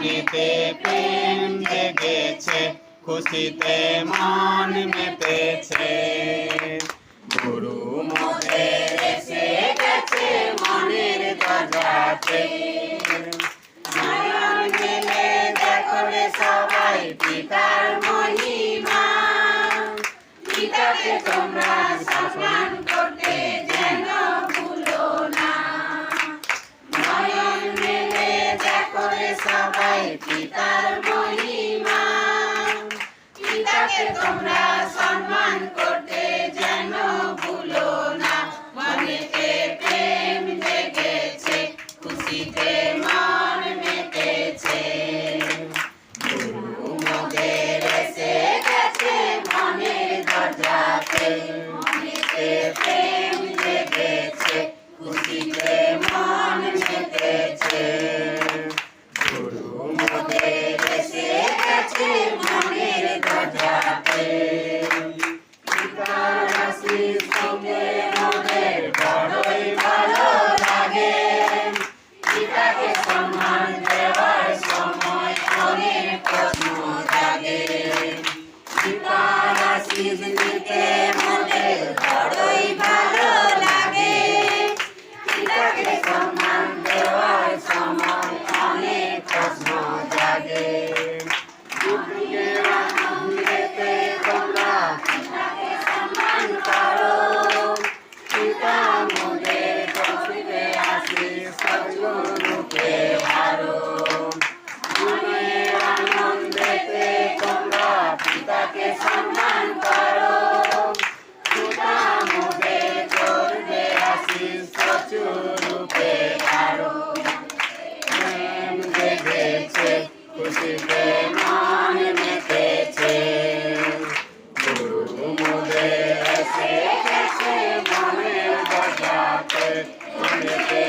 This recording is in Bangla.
মনেতে প্রেম জেগেছে, খুশিতে মন মেতেছে। গুরু মোদের এসে গেছে মনের দরজাতে। নয়ন মেলে দেখো রে সবাই পিতার মহিমা, পিতাকে তোমরা সম্মান করতে যেন ভুলো না। নয়ন মেলে দেখো রে সবাই পিতার মহিমা, পিতাকে তোমরা সম্মান করতে যেন ভুলো না। মনেতে প্রেম জেগেছে, খুশিতে মন মেতেছে। গুরু মোদের এসে গেছে মনের দরজাতে। মনেতে প্রেম জেগেছে, খুশিতে মন মেতেছে। গুরু মোদের এসে গেছে মনের দরজাতে। পিতার আশীষ পেতে মোদের বড়ই ভালো লাগে। পিতাকে সম্মান দেওয়ার সময় অনেক প্রশ্ন জাগে। পিতার আশীষ নিতে মোদের বড়ই ভালো লাগে। পিতাকে সম্মান দেওয়ার সময় অনেক প্রশ্ন জাগে। যুগের আনন্দেতে তোমরা পিতাকে সম্মান করো। পিতা মোদের খুশিতে আশীষ সৎগুরুকে ভারো। মনের আনন্দেতে তোমরা পিতাকে সম্মান করো। পিতা মোদের করবে আশীষ সৎগুরুকে ভারো। প্রেম জেগেছে, খুশিতে মন মেতেছে। গুরু মোদের এসে গেছে মনের দরজাতে। মনেতে